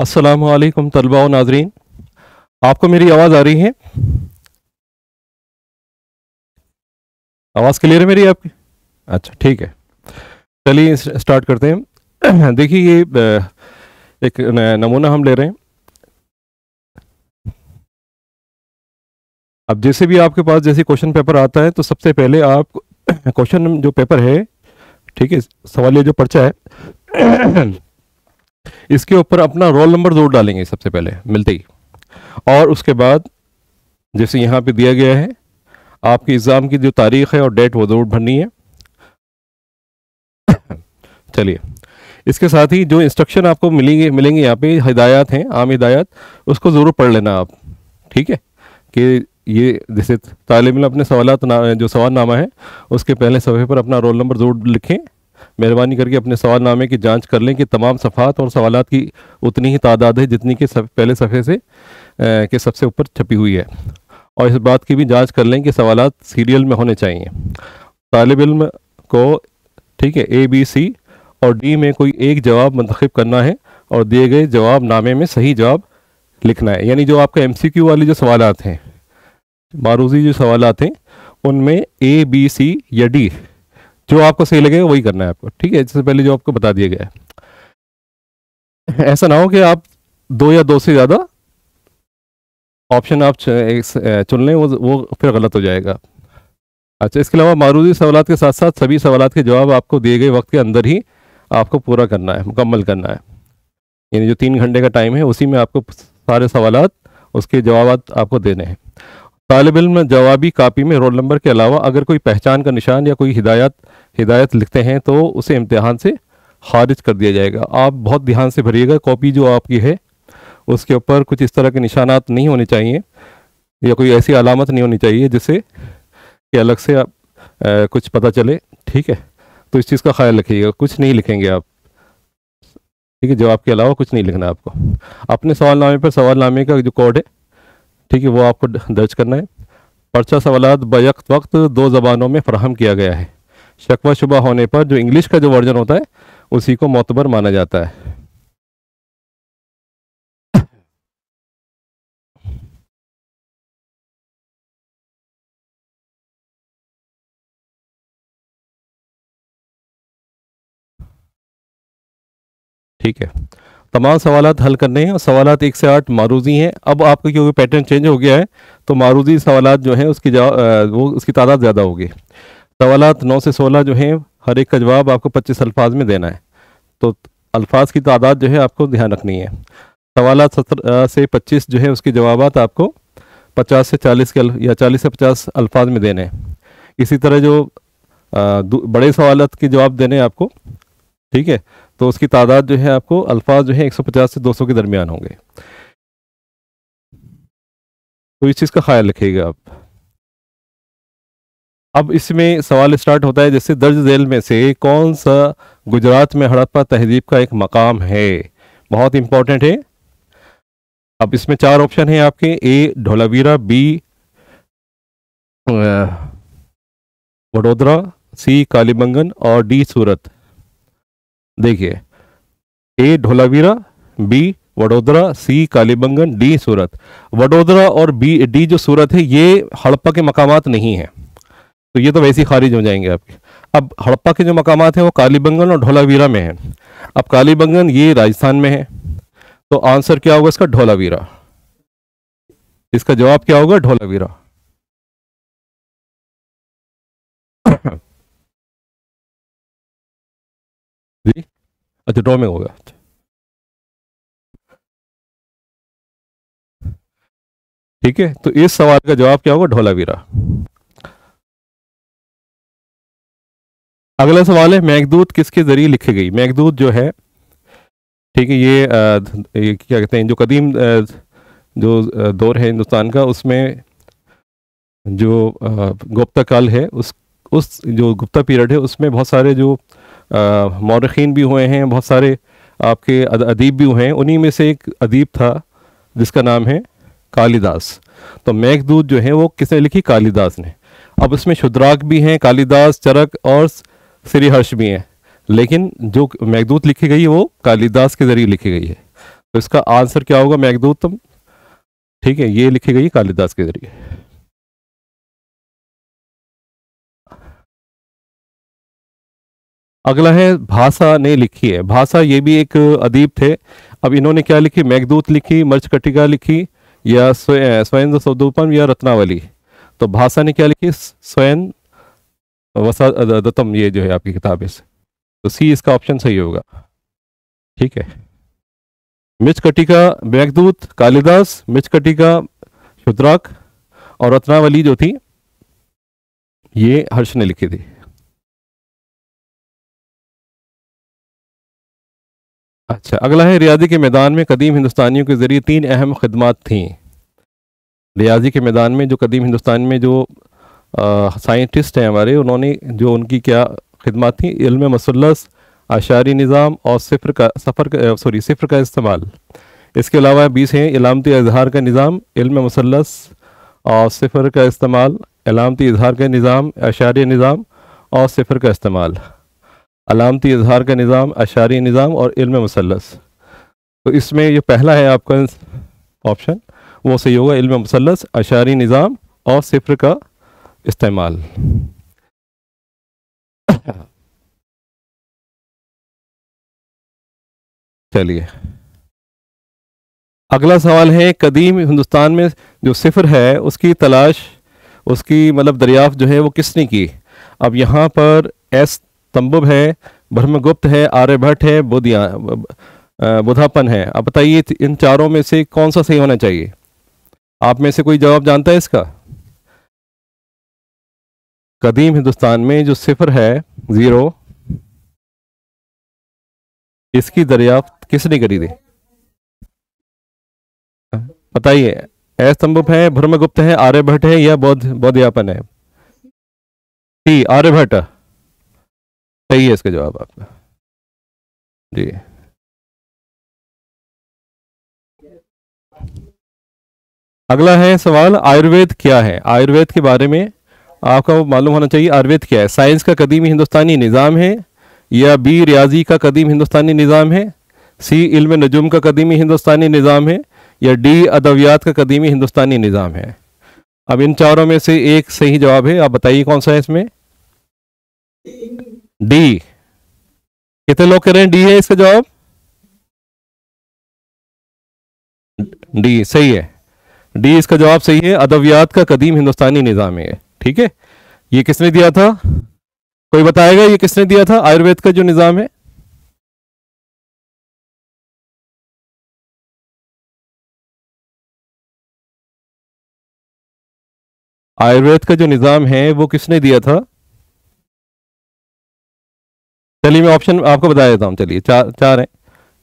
अस्सलामु अलैकुम तलबा व नाज़रीन। आपको मेरी आवाज़ आ रही है? आवाज़ क्लियर है मेरी आपकी? अच्छा, ठीक है। चलिए स्टार्ट करते हैं। देखिए, ये एक नमूना हम ले रहे हैं। अब जैसे भी आपके पास जैसे क्वेश्चन पेपर आता है तो सबसे पहले आप क्वेश्चन जो पेपर है, ठीक है, सवाल ये जो पर्चा है इसके ऊपर अपना रोल नंबर जरूर डालेंगे सबसे पहले मिलते ही। और उसके बाद जैसे यहाँ पे दिया गया है आपके एग्ज़ाम की जो तारीख है और डेट वो ज़रूर भरनी है। चलिए, इसके साथ ही जो इंस्ट्रक्शन आपको मिलेंगे यहाँ पे हिदायत हैं, आम हिदायत, उसको ज़रूर पढ़ लेना आप। ठीक है कि ये जैसे तालिब इल्म अपने सवालात जो सवालनामा है उसके पहले सफ़े पर अपना रोल नंबर ज़रूर लिखें। मेहरबानी करके अपने सवालनामे की जांच कर लें कि तमाम सफ़ात और सवालात की उतनी ही तादाद है जितनी कि पहले सफ़े से के सबसे ऊपर छपी हुई है। और इस बात की भी जांच कर लें कि सवालात सीरियल में होने चाहिए। तालिब इल्म को, ठीक है, ए बी सी और डी में कोई एक जवाब मुंतखब करना है और दिए गए जवाब नामे में सही जवाब लिखना है। यानी जो आपका MCQ वाली जो सवालात हैं, मारूजी जो सवालात हैं, उनमें A B C या D जो आपको सही लगेगा वही करना है आपको। ठीक है, इससे पहले जो आपको बता दिया गया है। ऐसा ना हो कि आप दो या दो से ज़्यादा ऑप्शन आप चुन लें, वो फिर गलत हो जाएगा। अच्छा, इसके अलावा मारूजी सवालात के साथ साथ सभी सवालात के जवाब आपको दिए गए वक्त के अंदर ही आपको पूरा करना है, मुकम्मल करना है। यानी जो 3 घंटे का टाइम है उसी में आपको सारे सवालात उसके जवाब आपको देने हैं। तालिब इल्म जवाबी कापी में रोल नंबर के अलावा अगर कोई पहचान का निशान या कोई हिदायत लिखते हैं तो उसे इम्तिहान से खारिज कर दिया जाएगा। आप बहुत ध्यान से भरिएगा। कॉपी जो आपकी है उसके ऊपर कुछ इस तरह के निशानात नहीं होने चाहिए या कोई ऐसी अलामत नहीं होनी चाहिए जिससे कि अलग से आप कुछ पता चले। ठीक है, तो इस चीज़ का ख्याल रखिएगा। कुछ नहीं लिखेंगे आप, ठीक है, जवाब के अलावा कुछ नहीं लिखना आपको। अपने सवालनामे पर सवालनामे का जो कोड है, ठीक है, वो आपको दर्ज करना है। पर्चा सवालात बैक वक्त 2 ज़बानों में फ़राहम किया गया है। शक व शुबा होने पर जो इंग्लिश का जो वर्जन होता है उसी को मोतबर माना जाता है। ठीक है, तमाम सवालात हल करने हैं और सवालात 1 से 8 मारूजी हैं। अब आपका क्योंकि पैटर्न चेंज हो गया है तो मारूजी सवालात जो हैं उसकी वो उसकी तादाद ज़्यादा होगी। सवालात 9 से 16 जो हैं हर एक का जवाब आपको 25 अल्फाज में देना है, तो अल्फाज की तादाद जो है आपको ध्यान रखनी है। सवालात 17 से 25 जो है उसके जवाबात आपको 50 से 40 के या 40 से 50 अल्फाज में देने हैं। इसी तरह जो बड़े सवालात के जवाब देने हैं आपको, ठीक है, तो उसकी तादाद जो है आपको अल्फाज जो है 150 से 200 के दरमियान होंगे। तो इस चीज़ का ख्याल रखिएगा आप। अब इसमें सवाल स्टार्ट होता है, जैसे दर्ज झेल में से कौन सा गुजरात में हड़प्पा तहजीब का एक मकाम है। बहुत इंपॉर्टेंट है। अब इसमें 4 ऑप्शन हैं आपके। A Dholavira, B Vadodara, C Kalibangan और D सूरत। देखिए, A Dholavira, B Vadodara, C Kalibangan, D सूरत। वडोदरा और D जो सूरत है ये हड़प्पा के मकामात नहीं है, तो ये तो वैसे ही खारिज हो जाएंगे आपके। अब हड़प्पा के जो मकामात हैं वो कालीबंगन और धोलावीरा में हैं। अब कालीबंगन ये राजस्थान में है, तो आंसर क्या होगा इसका? धोलावीरा। इसका जवाब क्या होगा? धोलावीरा। जी, अच्छा, ड्रॉ में होगा। ठीक है, तो इस सवाल का जवाब क्या होगा? धोलावीरा। अगला सवाल है, मेघदूत किसके जरिए लिखी गई? मेघदूत जो है, ठीक है, ये क्या कहते हैं, जो कदीम जो दौर है हिंदुस्तान का, उसमें जो गुप्ता काल है, उस जो गुप्ता पीरियड है उसमें बहुत सारे जो मौरखीन भी हुए हैं, बहुत सारे आपके अदीब भी हुए हैं। उन्हीं में से एक अदीब था जिसका नाम है कालिदास। तो मेघदूत जो है वो किसने लिखी? कालिदास ने। अब उसमें शुद्राक भी हैं, कालिदास, चरक और श्रीहर्ष भी हैं, लेकिन जो मेघदूत लिखी गई है वो कालिदास के ज़रिए लिखी गई है। तो इसका आंसर क्या होगा? मेघदूतम। ठीक है, ये लिखी गई कालिदास के जरिए। अगला है भाषा ने लिखी है। भाषा ये भी एक अदीब थे। अब इन्होंने क्या लिखी? मेघदूत लिखी, मर्चकटिका लिखी, या स्वयं स्वदूपम, या रत्नावली। तो भाषा ने क्या लिखी? स्वयं वसादतम, ये जो है आपकी किताब है। तो सी इसका ऑप्शन सही होगा। ठीक है, मृच्छकटिका मेघदूत कालिदास, मृच्छकटिका शूद्राक, और रत्नावली जो थी ये हर्ष ने लिखी थी। अच्छा, अगला है रियाजी के मैदान में कदीम हिंदुस्तानियों के जरिए 3 अहम खिदमात थीं। रियाजी के मैदान में जो कदीम हिंदुस्तान में जो साइंटिस्ट हैं हमारे, उन्होंने जो उनकी क्या खिदमात थी? इल्म मसलस, आशारी निज़ाम, और सिफ़र का इस्तेमाल। इसके अलावा 20 हैं। इलामती इजहार का निज़ाम, इल्म मसलस, और सिफ़र का इस्तेमाल, अलामती इजहार का निज़ाम, आशारी निज़ाम, और सिफ़र का इस्तेमाल। अलामती इजहार का निज़ाम, आशारी निज़ाम, और इल्म मसलस। तो इसमें ये पहला है आपका ऑप्शन, वो सही होगा। इल्म मसलस, आशारी निज़ाम, और सिफ़र का इस्तेमाल। चलिए, अगला सवाल है कदीम हिंदुस्तान में जो सिफर है उसकी तलाश, उसकी मतलब दरियाफ्त जो है वो किसने की? अब यहाँ पर एस तंबुब है, ब्रह्मगुप्त है, आर्यभट्ट है, बुधापन है। अब बताइए इन चारों में से कौन सा सही होना चाहिए? आप में से कोई जवाब जानता है इसका? कदीम हिंदुस्तान में जो सिफर है 0, इसकी दरियाफ्त किसने करी थी? बताइए। एस तंबुब है, ब्रह्मगुप्त है, आर्यभट्ट है, या बौद्धयापन है? सी आर्यभट्ट सही है इसका जवाब आपका जी। अगला है सवाल, आयुर्वेद क्या है? आयुर्वेद के बारे में आपका मालूम होना चाहिए। आयुर्वेद क्या है? साइंस का कदीमी हिंदुस्तानी निज़ाम है, या बी रियाजी का कदीम हिंदुस्तानी निज़ाम है, सी इल्म नजुम का कदीमी हिंदुस्तानी निज़ाम है, या डी अदवियात का कदीमी हिंदुस्तानी निज़ाम है? अब इन चारों में से एक सही जवाब है, आप बताइए कौन सा है इसमें? डी। कितने लोग कह रहे हैं डी है इसका जवाब? डी सही है। डी इसका जवाब सही है। अदवियात का कदीम हिंदुस्तानी निज़ाम है। ठीक है, ये किसने दिया था? कोई बताएगा ये किसने दिया था आयुर्वेद का जो निज़ाम है? आयुर्वेद का जो निज़ाम है वो किसने दिया था? चलिए मैं ऑप्शन आपको बता देता हूँ। चलिए चार हैं।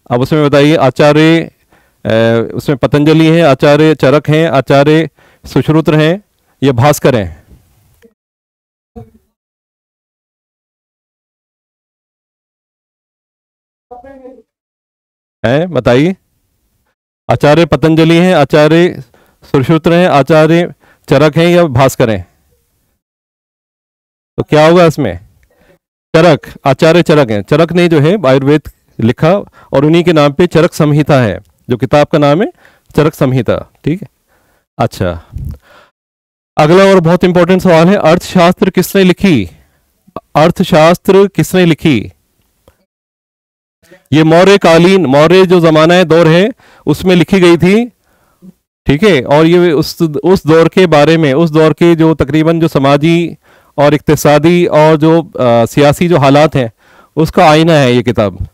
अब उसमें बताइए। आचार्य, उसमें पतंजलि हैं, आचार्य चरक हैं, आचार्य सुश्रुत हैं, या भास्कर हैं? हैं बताइए। आचार्य पतंजलि हैं, आचार्य सुश्रुत हैं, आचार्य चरक हैं, या भास्कर हैं? तो क्या होगा इसमें? चरक, आचार्य चरक हैं। चरक ने जो है आयुर्वेद लिखा, और उन्हीं के नाम पे चरक संहिता है, जो किताब का नाम है चरक संहिता। ठीक है, अच्छा। अगला और बहुत इंपॉर्टेंट सवाल है, अर्थशास्त्र किसने लिखी? अर्थशास्त्र किसने लिखी? ये मौर्य कालीन, मौर्य जो जमाना है, दौर है, उसमें लिखी गई थी। ठीक है, और ये उस दौर के बारे में, उस दौर के जो तकरीबन जो समाजी और इक्तिसादी और जो सियासी जो हालात हैं उसका आईना है ये किताब।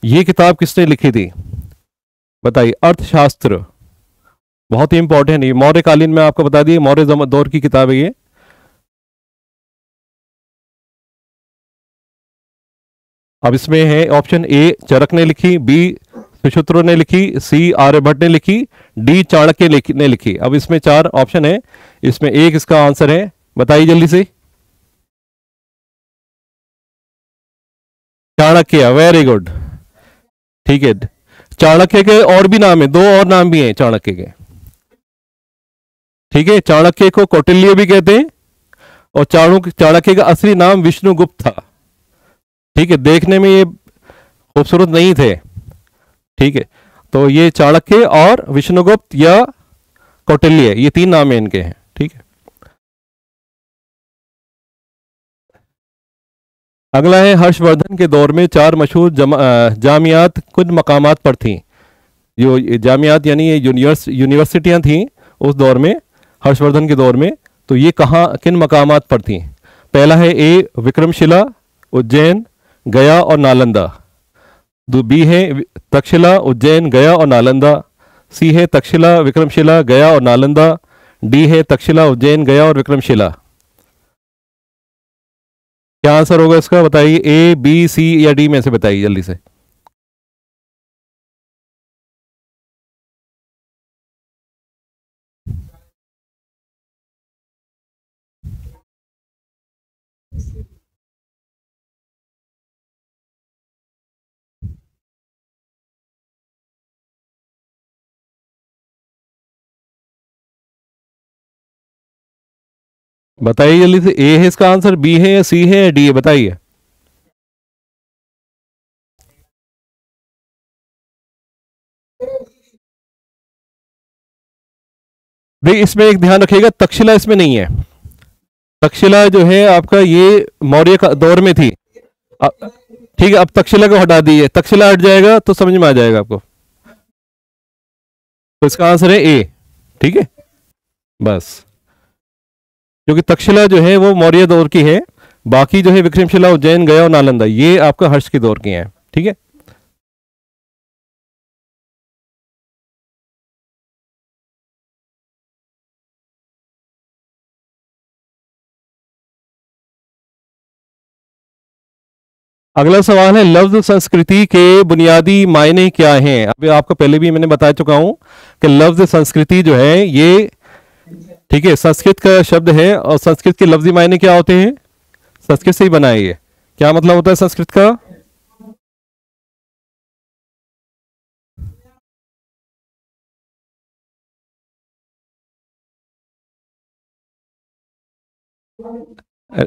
ये किताब किसने लिखी थी बताइए? अर्थशास्त्र बहुत ही इंपॉर्टेंट है। मौर्य कालीन में आपको बता दिए, मौर्य दौर की किताब है ये। अब इसमें है ऑप्शन ए चरक ने लिखी, बी सुश्रुत ने लिखी, सी आर्यभट्ट ने लिखी, डी चाणक्य ने लिखी। अब इसमें 4 ऑप्शन है, इसमें एक इसका आंसर है। बताइए जल्दी से। Chanakya, very good. ठीक है, चाणक्य के और भी नाम है, 2 और नाम भी हैं चाणक्य के। ठीक है, चाणक्य को कौटिल्य भी कहते हैं, और चाणक्य का असली नाम विष्णुगुप्त था। ठीक है, देखने में ये खूबसूरत नहीं थे। ठीक है, तो ये चाणक्य और विष्णुगुप्त या कौटिल्य, ये तीन नाम है इनके हैं। ठीक है, अगला है हर्षवर्धन के दौर में चार मशहूर जामियात कुछ मकामात पर थीं। जो जामियात यानी ये यूनिवर्सिटियां थीं उस दौर में, हर्षवर्धन के दौर में, तो ये कहाँ किन मकामात पर थीं? पहला है ए विक्रमशिला, उज्जैन, गया और नालंदा। बी है तक्षशिला, उज्जैन, गया और नालंदा। सी है तक्षशिला, विक्रमशिला, गया और नालंदा। डी है तक्षशिला, उज्जैन, गया और विक्रमशिला। क्या आंसर होगा इसका बताइए, ए बी सी या डी में से बताइए जल्दी से। बताइए जल्दी से, ए है इसका आंसर, बी है या सी है या डी है, बताइए। देखिए इसमें एक ध्यान रखिएगा, तक्षशिला इसमें नहीं है। तक्षशिला जो है आपका ये मौर्य का दौर में थी। ठीक है, अब तक्षशिला को हटा दीजिए, तक्षशिला हट जाएगा तो समझ में आ जाएगा आपको। तो इसका आंसर है ए। ठीक है, बस, क्योंकि तक्षशिला जो है वो मौर्य दौर की है, बाकी जो है विक्रमशिला, उज्जैन, गया और नालंदा ये आपका हर्ष के दौर की हैं। ठीक है, अगला सवाल है लफ्ज संस्कृति के बुनियादी मायने क्या हैं? अभी आपको पहले भी मैंने बता चुका हूं कि लफ्ज संस्कृति जो है ये, ठीक है, संस्कृत का शब्द है और संस्कृत के लफ्जी मायने क्या होते हैं? संस्कृत से ही बना है ये। क्या मतलब होता है संस्कृत का? अ,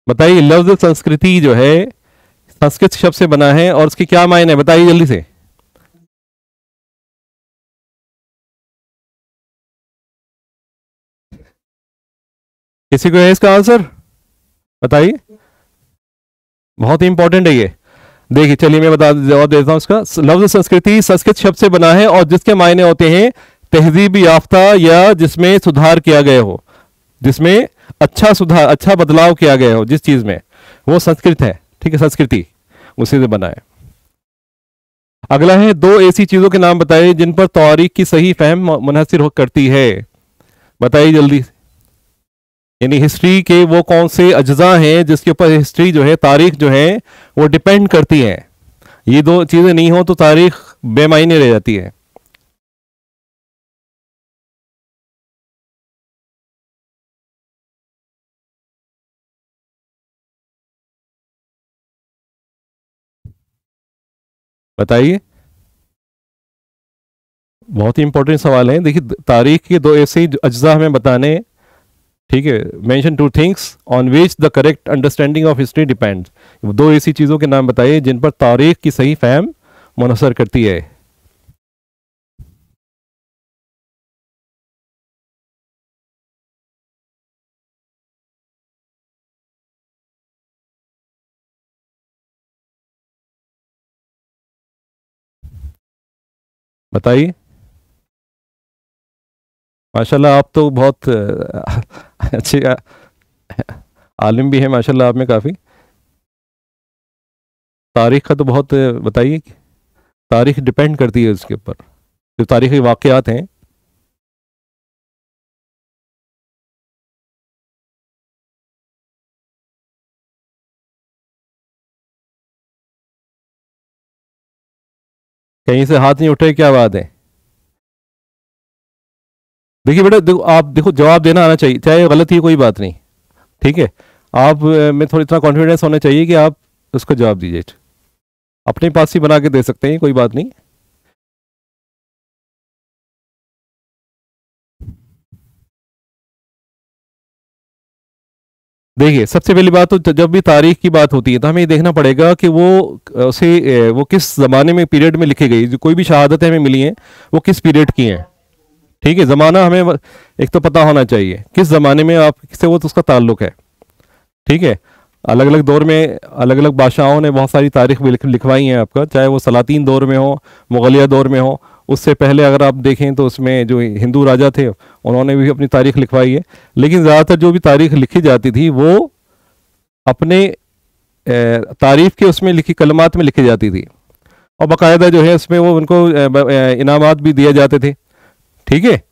बताइए, लफ्ज संस्कृति जो है संस्कृत शब्द से बना है और उसके क्या मायने हैं? बताइए जल्दी से। किसी को है इसका आंसर? बताइए, बहुत ही इंपॉर्टेंट है ये। देखिए चलिए मैं बता जवाब देता हूं इसका। लफ्ज संस्कृति संस्कृत शब्द से बना है और जिसके मायने होते हैं तहजीब याफ्ता या जिसमें सुधार किया गया हो, जिसमें अच्छा सुधार, अच्छा बदलाव किया गया हो जिस चीज में, वो संस्कृत है। ठीक है, संस्कृति उसी से बना है। अगला है दो ऐसी चीजों के नाम बताइए जिन पर तारीख की सही फहम मुनहसर हो करती है। बताइए जल्दी, यानी हिस्ट्री के वो कौन से अज्जा हैं जिसके ऊपर हिस्ट्री जो है, तारीख जो है, वो डिपेंड करती है। ये दो चीजें नहीं हो तो तारीख बेमायने रह जाती है। बताइए, बहुत ही इंपॉर्टेंट सवाल है। देखिए तारीख के दो ऐसे ही अज्जा हमें बताने, ठीक है, mention two things on which the correct understanding of history depends. दो ऐसी चीज़ों के नाम बताइए जिन पर तारीख की सही फहम मुनहसर करती है। बताइए। माशाल्लाह आप तो बहुत अच्छे आलिम भी हैं माशाल्लाह आप में काफ़ी। तारीख का तो बहुत बताइए, तारीख डिपेंड करती है उसके ऊपर, जो तारीखी वाक़यात हैं। कहीं से हाथ नहीं उठे, क्या बात है? देखिए बेटा देखो, आप देखो जवाब देना आना चाहिए, चाहे गलत ही कोई बात नहीं। ठीक है, आप में थोड़ी इतना कॉन्फिडेंस होना चाहिए कि आप उसको जवाब दीजिए। अपने पास ही बना के दे सकते हैं, कोई बात नहीं। देखिए, सबसे पहली बात तो जब भी तारीख की बात होती है तो हमें ये देखना पड़ेगा कि वो किस ज़माने में, पीरियड में लिखी गई। जो कोई भी शहादतें हमें मिली हैं वो किस पीरियड की हैं। ठीक है, ज़माना हमें एक तो पता होना चाहिए किस ज़माने में आप से वो तो उसका ताल्लुक है। ठीक है, अलग अलग दौर में अलग अलग बादशाहों ने बहुत सारी तारीख भी लिखवाई हैं आपका, चाहे वो सलातीन दौर में हो, मुगलिया दौर में हो। उससे पहले अगर आप देखें तो उसमें जो हिंदू राजा थे उन्होंने भी अपनी तारीख लिखवाई है। लेकिन ज़्यादातर जो भी तारीख लिखी जाती थी वो अपने तारीफ के उसमें लिखी कलमात में लिखी जाती थी, और बाकायदा जो है उसमें वो उनको इनामात भी दिए जाते थे। ठीक है,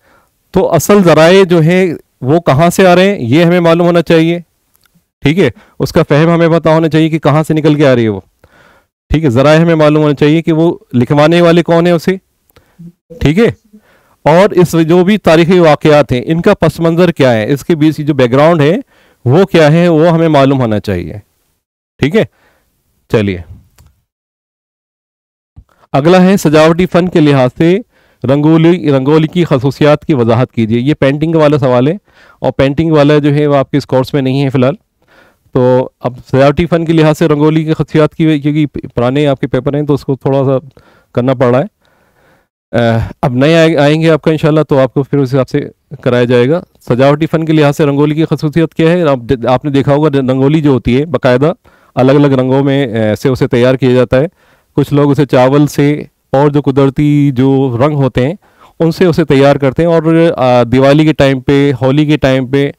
तो असल ज़राए जो है वो कहाँ से आ रहे हैं ये हमें मालूम होना चाहिए। ठीक है, उसका फहम हमें पता होना चाहिए कि कहाँ से निकल के आ रही है वो। ठीक है, ज़राए हमें मालूम होना चाहिए कि वो लिखवाने वाले कौन है उसे। ठीक है, और इस जो भी तारीखी वाक़यात हैं इनका पस मंज़र क्या है, इसके बीच जो बैकग्राउंड है वो क्या है, वो हमें मालूम होना चाहिए। ठीक है, चलिए अगला है सजावटी फ़न के लिहाज से रंगोली की खसूसियात की वजाहत कीजिए। ये पेंटिंग वाला सवाल है, और पेंटिंग वाला जो है वो आपके इस कोर्स में नहीं है फ़िलहाल। तो अब सजावटी फ़न के लिहाज से रंगोली की खसूसियात की, क्योंकि पुराने आपके पेपर हैं तो उसको थोड़ा सा करना पड़ रहा है। अब नए आएंगे आपका इंशाल्लाह, तो आपको फिर उस हिसाब से कराया जाएगा। सजावटी फ़न के लिहाज से रंगोली की खसूसियत क्या है, आपने देखा होगा रंगोली जो होती है बाकायदा अलग अलग रंगों में से उसे तैयार किया जाता है। कुछ लोग उसे चावल से और जो कुदरती जो रंग होते हैं उनसे उसे तैयार करते हैं, और दिवाली के टाइम पे, होली के टाइम पे,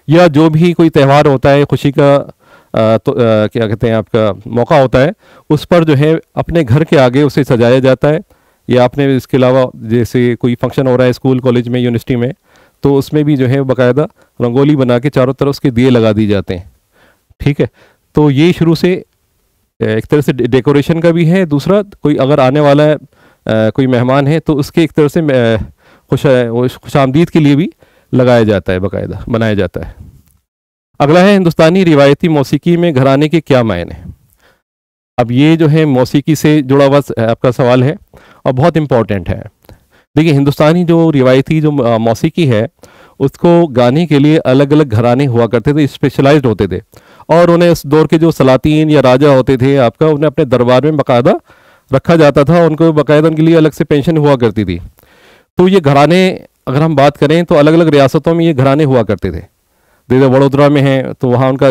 या जो भी कोई त्यौहार होता है, खुशी का क्या कहते हैं आपका मौका होता है, उस पर जो है अपने घर के आगे उसे सजाया जाता है। या आपने इसके अलावा जैसे कोई फंक्शन हो रहा है स्कूल, कॉलेज में, यूनिवर्सिटी में, तो उसमें भी जो है बाकायदा रंगोली बना के चारों तरफ उसके दिए लगा दी जाते हैं। ठीक है, तो ये शुरू से एक तरह से डेकोरेशन का भी है। दूसरा, कोई अगर आने वाला है कोई मेहमान है तो उसके एक तरह से खुशामदीद के लिए भी लगाया जाता है, बाकायदा बनाया जाता है। अगला है हिंदुस्तानी रिवायती मौसीकी में घराने के क्या मायने। अब ये जो है मौसीकी से जुड़ा हुआ आपका सवाल है और बहुत इम्पोर्टेंट है। देखिए, हिंदुस्तानी जो रिवायती जो मौसीकी है उसको गाने के लिए अलग अलग घराने हुआ करते थे, स्पेशलाइज्ड होते थे, और उन्हें उस दौर के जो सलातीन या राजा होते थे आपका, उन्हें अपने दरबार में बाकायदा रखा जाता था, उनको बाकायदा उनके लिए अलग से पेंशन हुआ करती थी। तो ये घराने अगर हम बात करें तो अलग अलग रियासतों में ये घराने हुआ करते थे। जैसे वडोदरा में है तो वहाँ उनका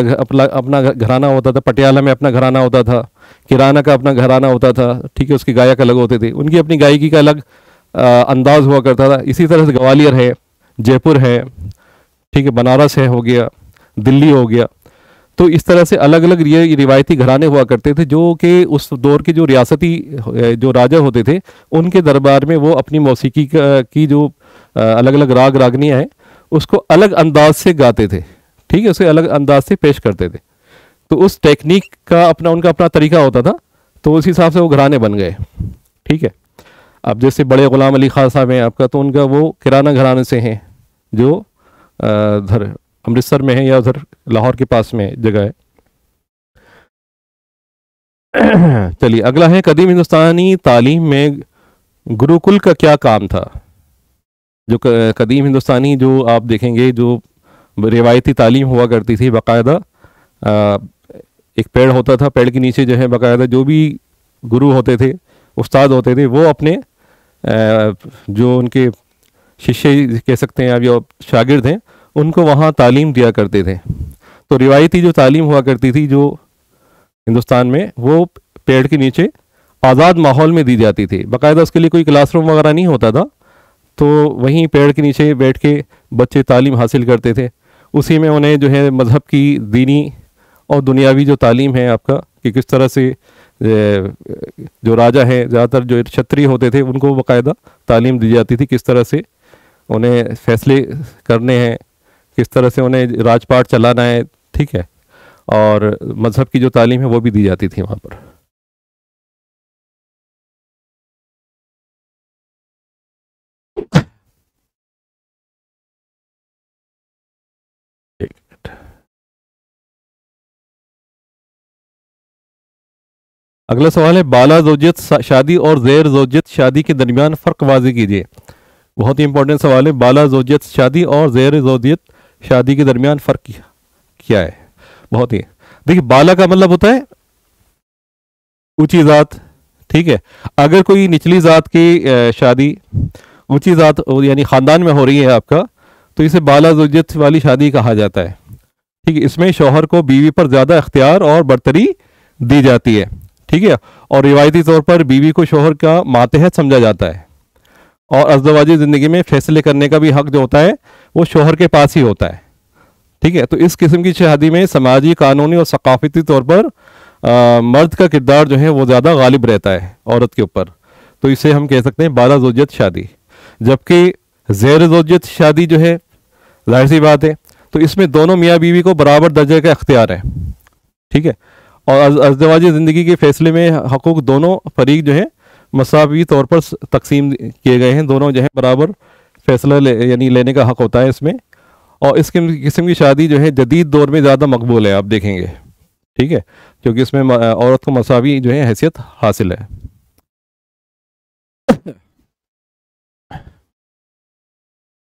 अपना घराना होता था, पटियाला में अपना घराना होता था, किराना का अपना घराना होता था। ठीक है, उसकी गायक अलग होते थे, उनकी अपनी गायकी का अलग अंदाज हुआ करता था। इसी तरह से ग्वालियर है, जयपुर है, ठीक है, बनारस है, हो गया, दिल्ली हो गया। तो इस तरह से अलग अलग ये रिवायती घराने हुआ करते थे, जो कि उस दौर के जो रियासती जो राजा होते थे उनके दरबार में वो अपनी मौसीकी की जो अलग अलग राग रागनियाँ हैं उसको अलग अंदाज से गाते थे। ठीक है, उसे अलग अंदाज से पेश करते थे। तो उस टेक्निक का उनका अपना तरीका होता था, तो उस हिसाब से वो घराने बन गए। ठीक है, अब जैसे बड़े ग़ुलाम अली खान साहब हैं आपका, तो उनका वो किराना घराने से हैं जो उधर अमृतसर में है या उधर लाहौर के पास में जगह है। चलिए अगला है कदीम हिंदुस्तानी तालीम में गुरुकुल का क्या काम था। जो कदीम हिंदुस्तानी जो आप देखेंगे जो रिवायती तालीम हुआ करती थी, बाकायदा एक पेड़ होता था, पेड़ के नीचे जो है बाकायदा जो भी गुरु होते थे, उस्ताद होते थे, वो अपने जो उनके शिष्य कह सकते हैं आप या शागिर्द हैं उनको वहाँ तालीम दिया करते थे। तो रिवायती जो तालीम हुआ करती थी जो हिंदुस्तान में, वो पेड़ के नीचे आज़ाद माहौल में दी जाती थी। बाकायदा उसके लिए कोई क्लासरूम वगैरह नहीं होता था, तो वहीं पेड़ के नीचे बैठ के बच्चे तालीम हासिल करते थे। उसी में उन्हें जो है मज़हब की, दीनी और दुनियावी जो तालीम है आपका, कि किस तरह से जो राजा है, ज़्यादातर जो क्षत्रिय होते थे उनको बाकायदा तालीम दी जाती थी, किस तरह से उन्हें फैसले करने हैं, किस तरह से उन्हें राजपाट चलाना है। ठीक है, और मज़हब की जो तालीम है वो भी दी जाती थी वहाँ पर। अगला सवाल है बाला ज़ौजियत शादी और ज़ेर ज़ौजियत शादी के दरमियान फ़र्क वाज़ेह कीजिए। बहुत ही इंपॉर्टेंट सवाल है, बाला ज़ौजियत शादी और ज़ेर ज़ौजियत शादी के दरमियान फ़र्क क्या है। बहुत ही। देखिए बाला का मतलब होता है ऊंची जात, ठीक है। अगर कोई निचली जात की शादी ऊंची जात यानी खानदान में हो रही है आपका, तो इसे बाला ज़ुर्रियत वाली शादी कहा जाता है, ठीक है। इसमें शौहर को बीवी पर ज़्यादा इख्तियार और बरतरी दी जाती है, ठीक है। और रिवायती तौर पर बीवी को शौहर का मातहत समझा जाता है, और अज़दवाजी ज़िंदगी में फैसले करने का भी हक जो होता है वो शौहर के पास ही होता है, ठीक है। तो इस किस्म की शादी में समाजी, कानूनी और सकाफती तौर पर मर्द का किरदार जो है वो ज़्यादा गालिब रहता है औरत के ऊपर। तो इसे हम कह सकते हैं बाला ज़ौजियत शादी। जबकि ज़ेर ज़ौजियत शादी जो है, जाहिर सी बात है, तो इसमें दोनों मियाँ बीवी को बराबर दर्जे का इख्तियार है, ठीक है। और अज़दवाजी ज़िंदगी के फैसले में हकूक़ दोनों फरीक जो है मसावी तौर पर तकसीम किए गए हैं। दोनों जो है बराबर फैसला यानी लेने का हक होता है इसमें। और इस किस्म की शादी जो है जदीद दौर में ज़्यादा मकबूल है, आप देखेंगे, ठीक है, क्योंकि इसमें औरत को मसावी जो है हैसियत हासिल है।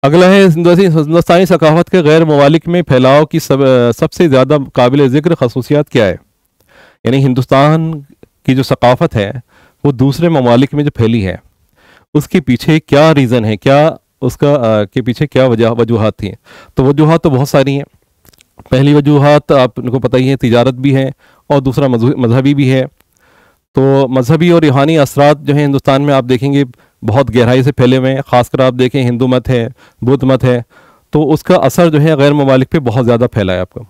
अगला है हिंदुस्तानी सकाफत के गैर ममालिक में फैलाव की सबसे ज़्यादा काबिल ज़िक्र खसूसियात क्या है। यानी हिंदुस्तान की जो सकाफत है वो दूसरे ममालिक में जो फैली है उसके पीछे क्या रीज़न है, क्या उसका के पीछे क्या वजूहात थी। तो वजूहात तो बहुत सारी हैं। पहली वजूहात आपको पता ही है, तिजारत भी है, और दूसरा मजहबी भी है। तो मजहबी और रूहानी असरात जो हैं हिंदुस्तान में आप देखेंगे बहुत गहराई से फैले हुए हैं। ख़ासकर आप देखें हिंदू मत है, बुद्ध मत है, तो उसका असर जो है गैर ममालिक पे बहुत ज़्यादा फैला है आपको।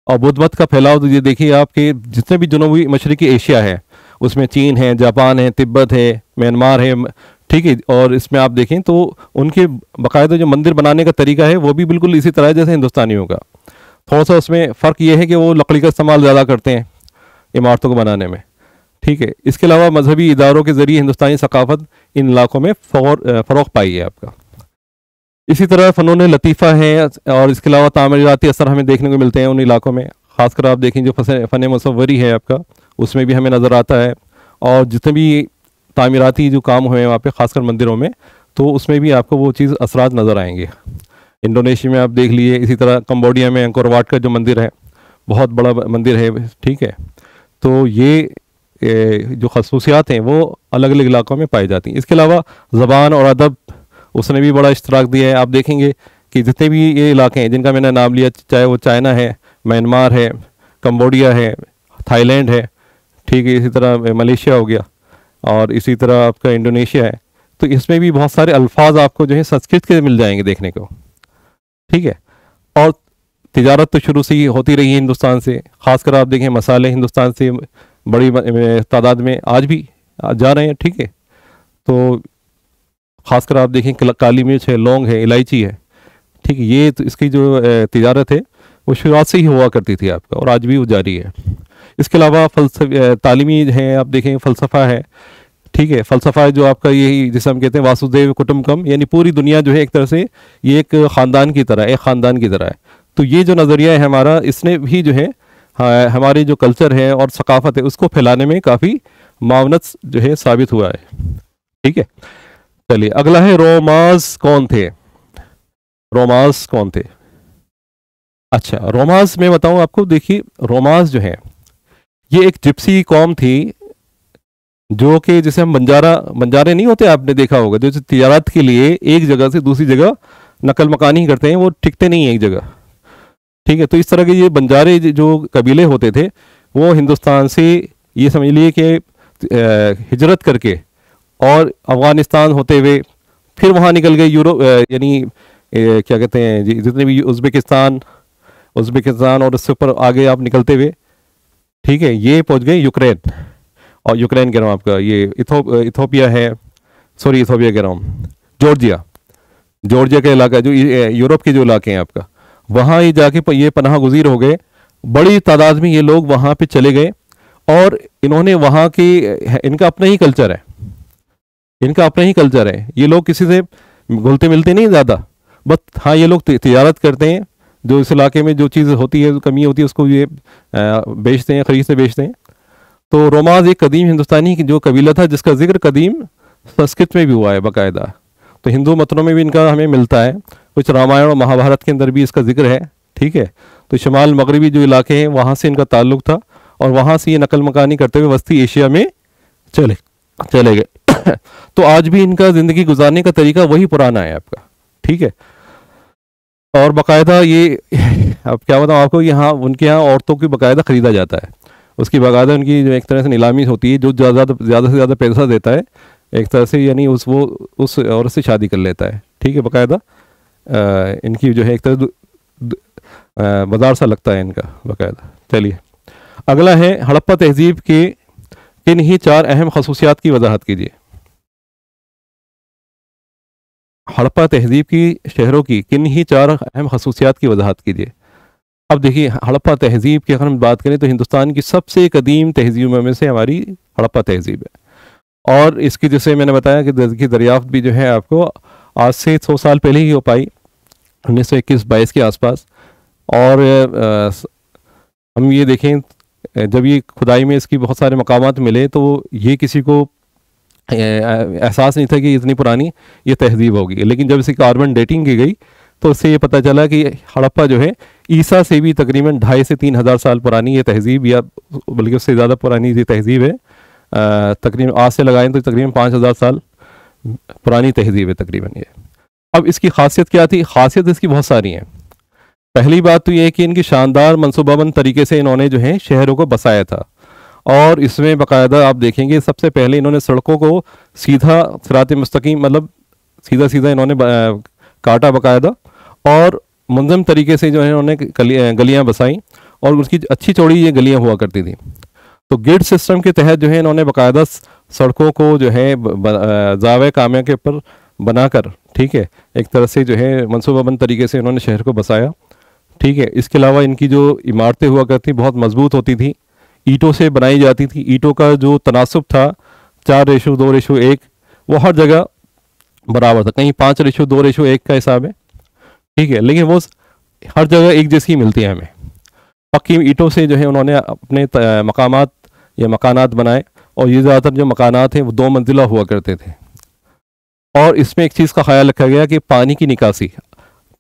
और बुद्ध मत का फैलाव तो ये देखिए आपके जितने भी जनूबी मशरक़ी एशिया है उसमें चीन है, जापान है, तिब्बत है, म्यांमार है, ठीक है। और इसमें आप देखें तो उनके बाकायदा जो मंदिर बनाने का तरीका है वो भी बिल्कुल इसी तरह जैसे हिंदुस्तानियों का। थोड़ा सा उसमें फ़र्क ये है कि वो लकड़ी का इस्तेमाल ज़्यादा करते हैं इमारतों को बनाने में, ठीक है। इसके अलावा मजहबी इदारों के ज़रिए हिंदुस्तानी सकाफत इन इलाकों में फ़रोग़ पाई है आपका। इसी तरह फ़नून लतीफ़ा है, और इसके अलावा तामीराती असर हमें देखने को मिलते हैं उन इलाकों में। ख़ासकर आप देखें जो फ़न मुसव्वरी है आपका उसमें भी हमें नज़र आता है। और जितने भी तामीराती जो काम हुए हैं वहाँ पे ख़ासकर मंदिरों में, तो उसमें भी आपको वो चीज़ असरात नज़र आएंगे। इंडोनेशिया में आप देख लिए, इसी तरह कंबोडिया में अंकोर वाट का जो मंदिर है बहुत बड़ा मंदिर है, ठीक है। तो ये जो खसूसियात हैं वो अलग अलग इलाकों में पाई जाती हैं। इसके अलावा ज़बान और अदब उसने भी बड़ा इश्तराक दिया है। आप देखेंगे कि जितने भी ये इलाके हैं जिनका मैंने नाम लिया, चाहे वो चाइना है, म्यांमार है, कंबोडिया है, थाईलैंड है, ठीक है, इसी तरह मलेशिया हो गया, और इसी तरह आपका इंडोनेशिया है, तो इसमें भी बहुत सारे अल्फाज आपको जो है संस्कृत के मिल जाएंगे देखने को, ठीक है। और तिजारत तो शुरू से ही होती रही है हिंदुस्तान से। ख़ासकर आप देखें मसाले हिंदुस्तान से बड़ी तादाद में आज भी जा रहे हैं, ठीक है। तो ख़ासकर आप देखें काली मिर्च है, लौंग है, इलायची है, ठीक है। ये तो इसकी जो तिजारत है वो शुरुआत से ही हुआ करती थी आपका, और आज भी वो जारी है। इसके अलावा तालीमी है, आप देखें फ़लसफ़ा है, ठीक है। फ़लसफ़ा जो आपका यही जिसे हम कहते हैं वासुदेव कुटुम्बकम, यानी पूरी दुनिया जो है एक तरह से ये एक ख़ानदान की तरह, एक ख़ानदान की तरह है। तो ये जो नज़रिया है हमारा, इसने भी जो है हमारे जो कल्चर है और सकाफ़त है उसको फैलाने में काफ़ी मावनत जो है साबित हुआ है, ठीक है। चलिए अगला है रोमाज कौन थे। रोमाज कौन थे? अच्छा, रोमाज मैं बताऊं आपको। देखिए रोमाज जो है ये एक जिप्सी कौम थी, जो कि जैसे हम बंजारे नहीं होते, आपने देखा होगा, जो तिजारत के लिए एक जगह से दूसरी जगह नकल मकानी करते हैं, वो टिकते नहीं है एक जगह, ठीक है। तो इस तरह के ये बंजारे जो कबीले होते थे वो हिंदुस्तान से ये समझ लिए कि हिजरत करके और अफ़गानिस्तान होते हुए फिर वहाँ निकल गए यूरोप, यानी क्या कहते हैं जी, जितने भी उज़्बेकिस्तान और इससे ऊपर आगे आप निकलते हुए, ठीक है, ये पहुँच गए यूक्रेन। और यूक्रेन कह रहा हूँ आपका, ये इथोपिया है, सॉरी इथोपिया कह रहा हूँ, जॉर्जिया का इलाका, जो यूरोप के जो इलाके हैं आपका, वहाँ ये जाके ये पनाह गुज़ीर हो गए। बड़ी तादाद में ये लोग वहाँ पे चले गए, और इन्होंने वहाँ की, इनका अपना ही कल्चर है, ये लोग किसी से घुलते मिलते नहीं ज़्यादा, बस हाँ ये लोग तिजारत करते हैं, जो इस इलाके में जो चीज़ होती है, कमी होती है, उसको ये बेचते हैं, ख़रीद से बेचते हैं। तो रोमाज एक कदीम हिंदुस्तानी जो कबीला था जिसका जिक्र कदीम संस्कृत में भी हुआ है बाकायदा। तो हिंदू मतनों में भी इनका हमें मिलता है, कुछ रामायण और महाभारत के अंदर भी इसका जिक्र है, ठीक है। तो शुमाल मगरबी जो इलाके हैं वहाँ से इनका ताल्लुक़ था, और वहाँ से ये नकल मकानी करते हुए वस्ती एशिया में चले चले गए। तो आज भी इनका ज़िंदगी गुजारने का तरीका वही पुराना है आपका, ठीक है। और बाकायदा ये अब क्या बताऊँ आपको, यहाँ उनके यहाँ औरतों की बाकायदा ख़रीदा जाता है, उसकी बाकायदा उनकी जो एक तरह से नीलामी होती है, जो ज़्यादा से ज़्यादा पैसा देता है एक तरह से, यानी वो उस औरत से शादी कर लेता है, ठीक है। बाकायदा इनकी जो है एक तरह बाजार सा लगता है इनका बाकायदा। चलिए अगला है, हड़प्पा तहजीब के किन ही 4 अहम खसूसियात की वजाहत कीजिए। हड़प्पा तहजीब की शहरों की किन ही 4 अहम खसूसियात की वजाहत कीजिए। अब देखिए, हड़प्पा तहजीब की अगर हम बात करें तो हिंदुस्तान की सबसे कदीम तहजीबों में से हमारी हड़प्पा तहजीब है, और इसकी जैसे मैंने बताया कि दरियाफ्त भी जो है आपको आज से 100 साल पहले ही हो पाई, 1921-22 के आसपास। और हम ये देखें, जब ये खुदाई में इसकी बहुत सारे मकामात मिले तो ये किसी को एहसास नहीं था कि इतनी पुरानी ये तहजीब होगी, लेकिन जब इसकी कार्बन डेटिंग की गई तो उससे ये पता चला कि हड़प्पा जो है ईसा से भी तकरीबन 2,500 से 3,000 साल पुरानी ये तहजीब, या बल्कि उससे ज़्यादा पुरानी ये तहजीब है। तकरीबन आज से लगाएं तो तकरीबन 5,000 साल पुरानी तहजीब है तकरीबन ये। अब इसकी खासियत क्या थी? खासियत इसकी बहुत सारी हैं। पहली बात तो ये है कि इनकी शानदार मनसूबाबंद तरीके से इन्होंने जो है शहरों को बसाया था, और इसमें बाकायदा आप देखेंगे सबसे पहले इन्होंने सड़कों को सीधा सिरात मुस्तकीम, मतलब सीधा सीधा इन्होंने काटा बाकायदा, और मुंज़म तरीके से जो है इन्होंने गलियाँ बसाई, और उसकी अच्छी चौड़ी ये गलियाँ हुआ करती थी। तो ग्रिड सिस्टम के तहत जो है इन्होंने बाकायदा सड़कों को जो है ज़ावे कामिया के ऊपर बनाकर, ठीक है, एक तरह से जो है मनसूबाबंद तरीके से इन्होंने शहर को बसाया, ठीक है। इसके अलावा इनकी जो इमारतें हुआ करती बहुत मजबूत होती थी, ईंटों से बनाई जाती थी। ईंटों का जो तनासुब था 4:2:1 वो हर जगह बराबर था, कहीं 5:2:1 का हिसाब है, ठीक है, लेकिन वो हर जगह एक जैसी मिलती है हमें। पक्की ईंटों से जो है उन्होंने अपने मकामात या मकानात बनाए, और ये ज़्यादातर जो मकानात हैं वो 2 मंजिला हुआ करते थे। और इसमें एक चीज़ का ख्याल रखा गया कि पानी की निकासी,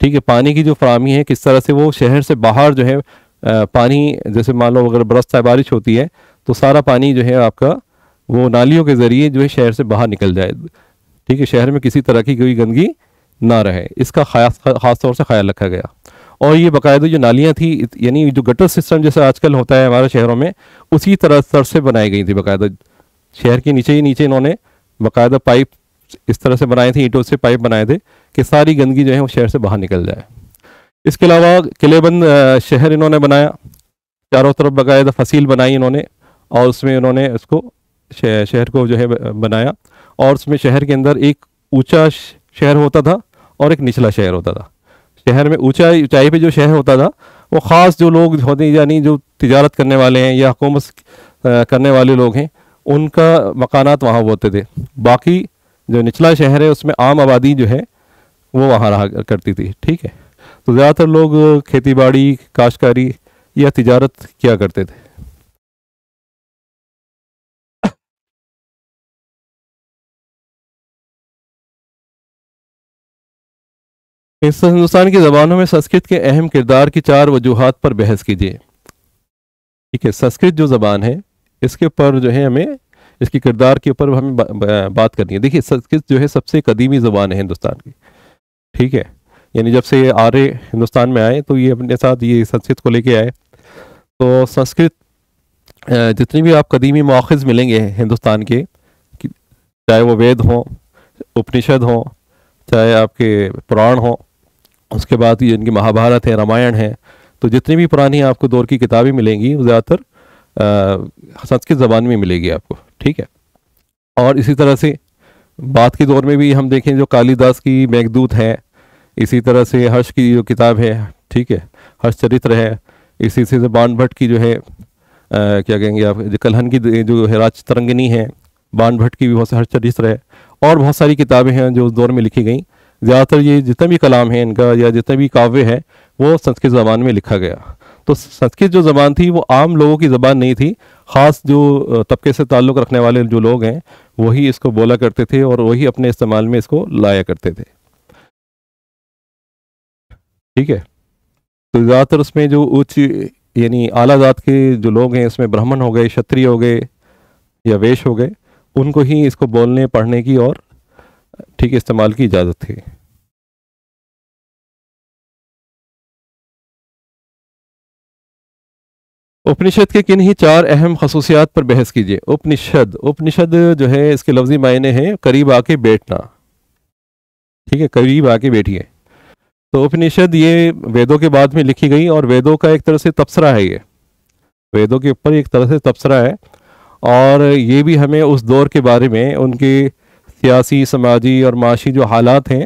ठीक है, पानी की जो फराहमी है किस तरह से वो शहर से बाहर जो है पानी, जैसे मान लो अगर बरसता बारिश होती है तो सारा पानी जो है आपका वो नालियों के ज़रिए जो है शहर से बाहर निकल जाए, ठीक है, शहर में किसी तरह की कोई गंदगी ना रहे, इसका ख़ास तौर से ख्याल रखा गया। और ये बाकायदा जो नालियाँ थी, यानी जो गटर सिस्टम जैसे आजकल होता है हमारे शहरों में, उसी तरह से बनाई गई थी बाकायदा। शहर के नीचे ही नीचे इन्होंने बाकायदा पाइप इस तरह से बनाए थे, ईंटों से पाइप बनाए थे कि सारी गंदगी जो है वो शहर से बाहर निकल जाए। इसके अलावा किलेबंद शहर इन्होंने बनाया, चारों तरफ बाकायदा फसील बनाई इन्होंने, और उसमें इन्होंने उसको शहर को जो है बनाया, और उसमें शहर के अंदर एक ऊंचा शहर होता था और एक निचला शहर होता था। शहर में ऊंचाई पे जो शहर होता था वो ख़ास जो लोग होते, यानी जो तिजारत करने वाले हैं या हुकूमत करने वाले लोग हैं, उनका मकानात वहाँ होते थे। बाकी जो निचला शहर है उसमें आम आबादी जो है वो वहाँ रहा करती थी, ठीक है। तो ज़्यादातर लोग खेती बाड़ी, काश्तकारी या तिजारत किया करते थे। इस हिंदुस्तान की ज़बानों में संस्कृत के अहम किरदार की 4 वजूहात पर बहस कीजिए। ठीक है, संस्कृत जो ज़बान है इसके ऊपर जो है हमें, इसकी किरदार के ऊपर हमें बात करनी है। देखिए, संस्कृत जो है सबसे कदीमी ज़बान है हिंदुस्तान की, ठीक है, यानी जब से ये आर्य हिंदुस्तान में आए तो ये अपने साथ ये संस्कृत को लेके आए। तो संस्कृत जितनी भी आप कदीमी मवाख़िज़ मिलेंगे हिंदुस्तान के, चाहे वो वेद हों, उपनिषद हों, चाहे आपके पुराण हों, उसके बाद ये इनकी महाभारत है, रामायण है, तो जितनी भी पुरानी आपको दौर की किताबें मिलेंगी वो ज़्यादातर संस्कृत ज़बान में मिलेगी आपको, ठीक है। और इसी तरह से बाद के दौर में भी हम देखें जो कालिदास की मेघदूत है, इसी तरह से हर्ष की जो किताब है, ठीक है, हर्ष चरित्र है, इसी से बाण भट्ट की जो है क्या कहेंगे आप, जो कलहन की जो है राज तरंगिनी है, बाण भट्ट की भी बहुत हर्ष चरित्र है, और बहुत सारी किताबें हैं जो उस दौर में लिखी गई। ज़्यादातर ये जितना भी कलाम है इनका या जितना भी काव्य है वो संस्कृत ज़बान में लिखा गया। तो संस्कृत जो ज़बान थी वो आम लोगों की ज़बान नहीं थी, ख़ास जो तबके से ताल्लुक़ रखने वाले जो लोग हैं वही इसको बोला करते थे और वही अपने इस्तेमाल में इसको लाया करते थे, ठीक है। तो ज़्यादातर उसमें जो उच्च यानी आला जात के जो लोग हैं, इसमें ब्राह्मण हो गए, क्षत्रिय हो गए या वैश्य हो गए, उनको ही इसको बोलने पढ़ने की और ठीक है इस्तेमाल की इजाज़त थी। उपनिषद के किन ही चार अहम खसूसियात पर बहस कीजिए। उपनिषद, उपनिषद जो है इसके लफ्जी मायने हैं करीब आके बैठना, ठीक है, करीब आके बैठिए। तो उपनिषद ये वेदों के बाद में लिखी गई और वेदों का एक तरह से तबसरा है, ये वेदों के ऊपर एक तरह से तबसरा है। और ये भी हमें उस दौर के बारे में, उनके सियासी, समाजी और माशी जो हालात हैं,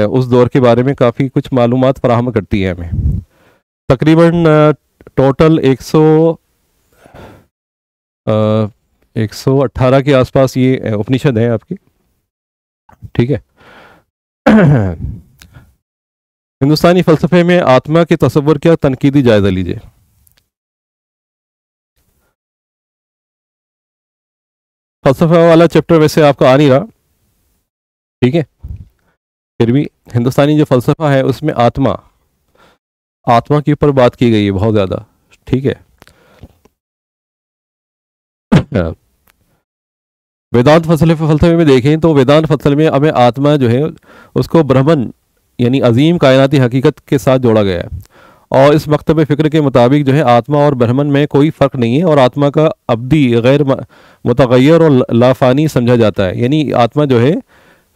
उस दौर के बारे में काफ़ी कुछ मालूमात फराहम करती है हमें। तकरीबन टोटल 118 के आसपास ये उपनिषद है आपकी, ठीक है। हिंदुस्तानी फ़लसफ़े में आत्मा के तसव्वुर का तनकीदी जायज़ा लीजिए। फ़लसफ़ा वाला चैप्टर वैसे आपका आ नहीं रहा, ठीक है, फिर भी हिंदुस्तानी जो फ़लसफ़ा है उसमें आत्मा, आत्मा के ऊपर बात की गई है बहुत ज़्यादा, ठीक है। वेदांत फ़लसफ़े में देखें तो वेदांत फ़लसफ़े में हमें आत्मा जो है उसको ब्रह्मन यानी अजीम कायनाती हकीकत के साथ जोड़ा गया है। और इस मकतब फ़िक्र के मुताबिक जो है आत्मा और ब्रह्मन में कोई फ़र्क नहीं है और आत्मा का अब्दी, गैर मुतग़य्यर और लाफ़ानी समझा जाता है। यानी आत्मा जो है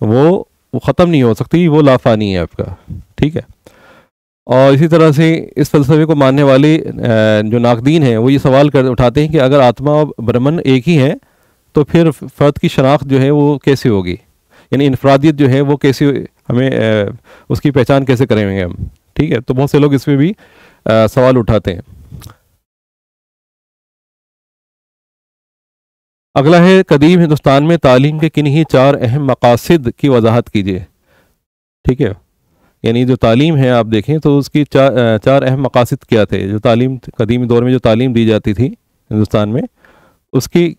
वो ख़त्म नहीं हो सकती, वो लाफ़ानी है आपका, ठीक है। और इसी तरह से इस फ़लसफ़े को मानने वाले जो नाक़दीन हैं वो ये सवाल उठाते हैं कि अगर आत्मा और ब्रह्मन एक ही है तो फिर फ़र्द की शनाख्त जो है वो कैसे होगी, यानी इनफरादियत जो है वो कैसे, हमें उसकी पहचान कैसे करेंगे हम, ठीक है। तो बहुत से लोग इसमें भी सवाल उठाते हैं। अगला है कदीम हिंदुस्तान में तालीम के किन्हीं चार अहम मकासद की वजाहत कीजिए, ठीक है। यानी जो तालीम है आप देखें तो उसकी चार अहम मकासद क्या थे। जो तालीम कदीमी दौर में जो तालीम दी जाती थी हिंदुस्तान में, उसकी